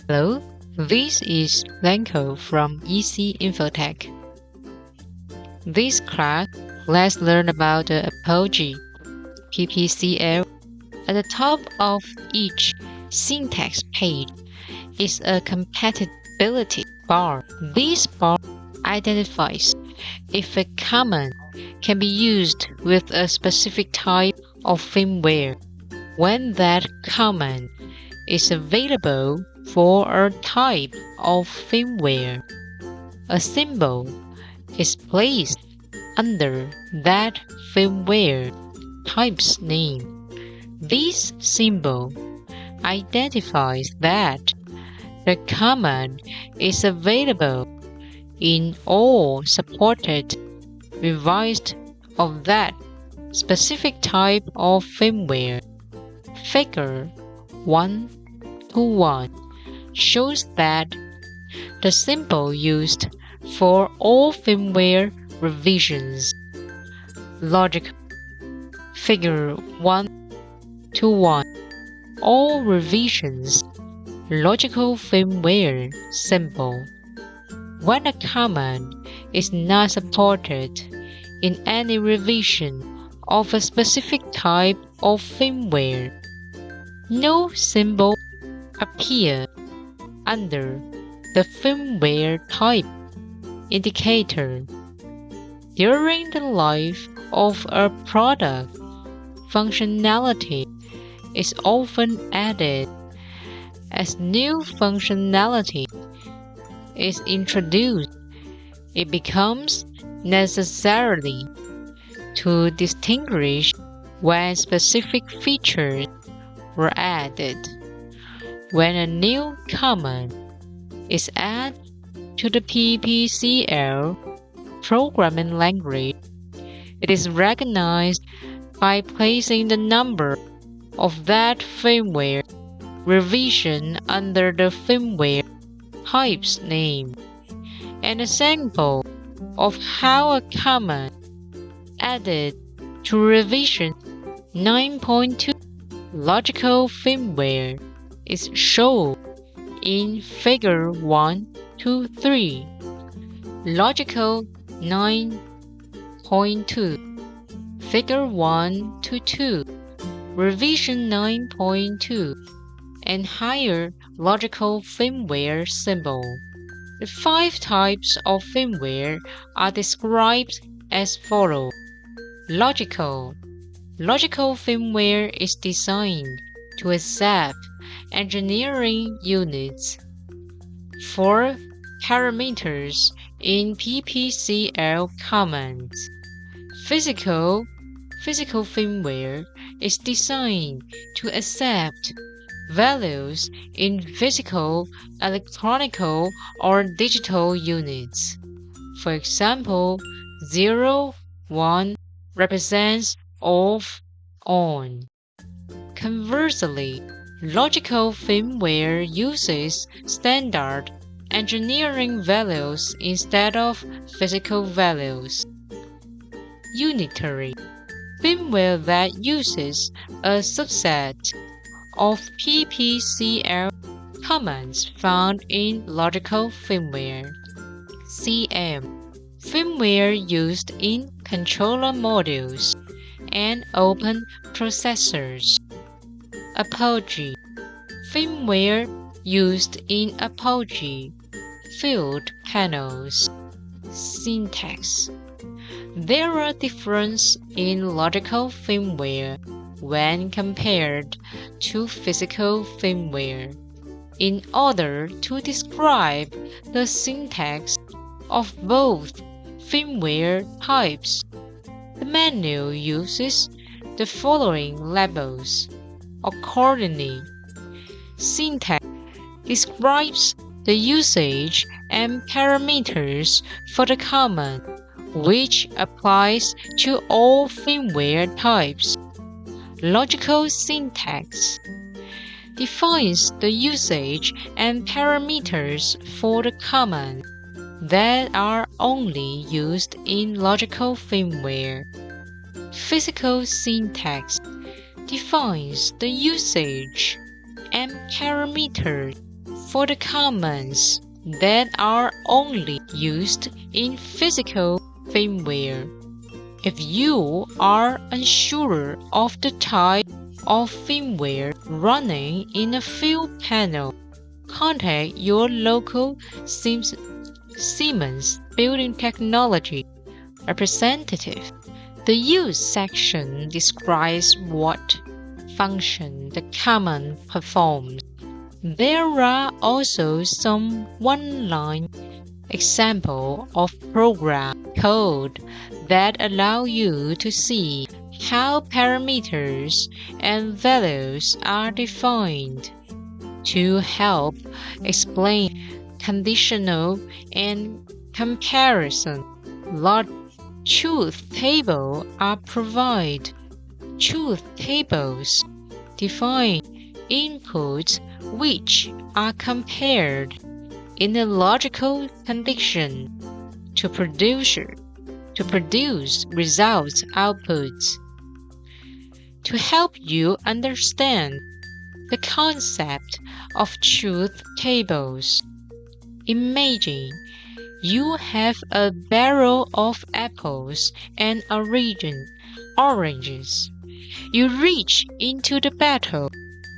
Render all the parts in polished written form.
Hello, this is Lanzco from EC Infotech. This class, let's learn about the APOGEE PPCL. At the top of each syntax page is a compatibility bar. This bar identifies if a command can be used with a specific type of firmware. When that command is available for a type of firmware, a symbol is placed under that firmware type's name. This symbol identifies that the command is available in all supported revised of that specific type of firmware. Figure 1:1 shows that the symbol used for all firmware revisions. Logic Figure 1:1 all revisions logical firmware symbol. When a command is not supported in any revision of a specific type of firmware, no symbol appears under the firmware type indicator. During the life of a product, functionality is often added. As new functionality is introduced, it becomes necessary to distinguish when specific features were added. When a new command is added to the PPCL programming language, it is recognized by placing the number of that firmware revision under the firmware type's name. An example of how a command added to revision 9.2 logical firmware is shown in Figure 1-3. Logical 9.2 Figure 1-2 Revision 9.2 and higher logical firmware symbol. The 5 types of firmware are described as follows. Logical firmware is designed to accept engineering units. 4 parameters in PPCL commands. Physical firmware is designed to accept values in physical, electronic, or digital units. For example, 0, 1 represents off, on. Conversely, logical firmware uses standard engineering values instead of physical values. Unitary firmware that uses a subset of PPCL commands found in logical firmware. CM firmware used in controller modules and open processors. APOGEE firmware used in APOGEE field panels. Syntax There are differences in logical firmware when compared to physical firmware. In order to describe the syntax of both firmware types, the manual uses the following labels. Accordingly, syntax describes the usage and parameters for the command, which applies to all firmware types. Logical syntax defines the usage and parameters for the command that are only used in logical firmware. Physical syntax defines the usage and parameters for the commands that are only used in physical firmware. If you are unsure of the type of firmware running in a field panel, contact your local Siemens Building Technology representative. The Use section describes what function the command performs. There are also some one-line examples of program code that allow you to see how parameters and values are defined. To help explain conditional and comparison, large truth tables are provided. Truth tables define inputs which are compared in a logical condition to produce results outputs. To help you understand the concept of truth tables, imagine you have a barrel of apples and oranges. You reach into the barrel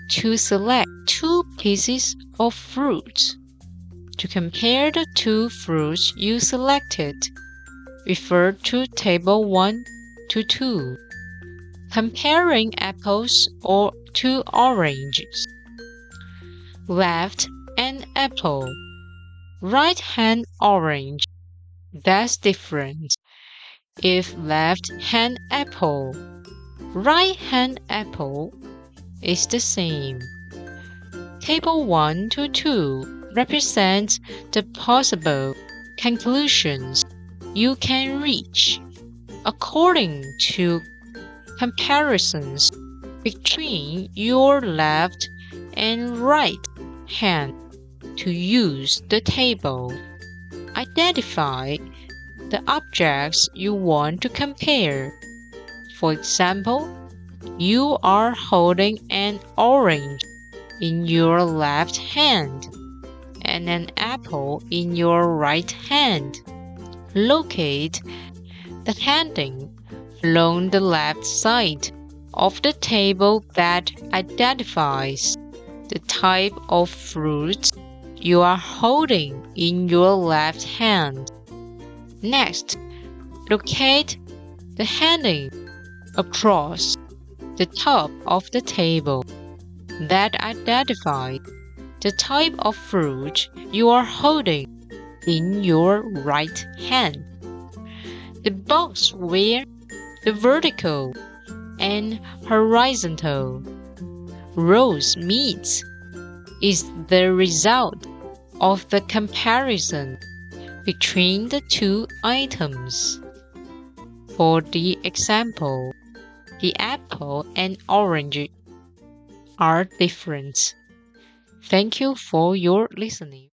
to select 2 pieces of fruit. To compare the 2 fruits you selected, refer to Table 1 to 2. Comparing apples or 2 oranges. Left hand apple, right hand orange. That's different. If left hand apple, right hand apple is the same. Table 1 to 2 represents the possible conclusions you can reach according to comparisons between your left and right hand. To use the table, identify the objects you want to compare. For example, you are holding an orange in your left hand and an apple in your right hand. Locate the heading along the left side of the table that identifies the type of fruit you are holding in your left hand. Next, locate the heading across the top of the table that identifies the type of fruit you are holding in your right hand. The box where the vertical and horizontal rows meet is the result of the comparison between the 2 items. For the example, the apple and orange are different. Thank you for your listening.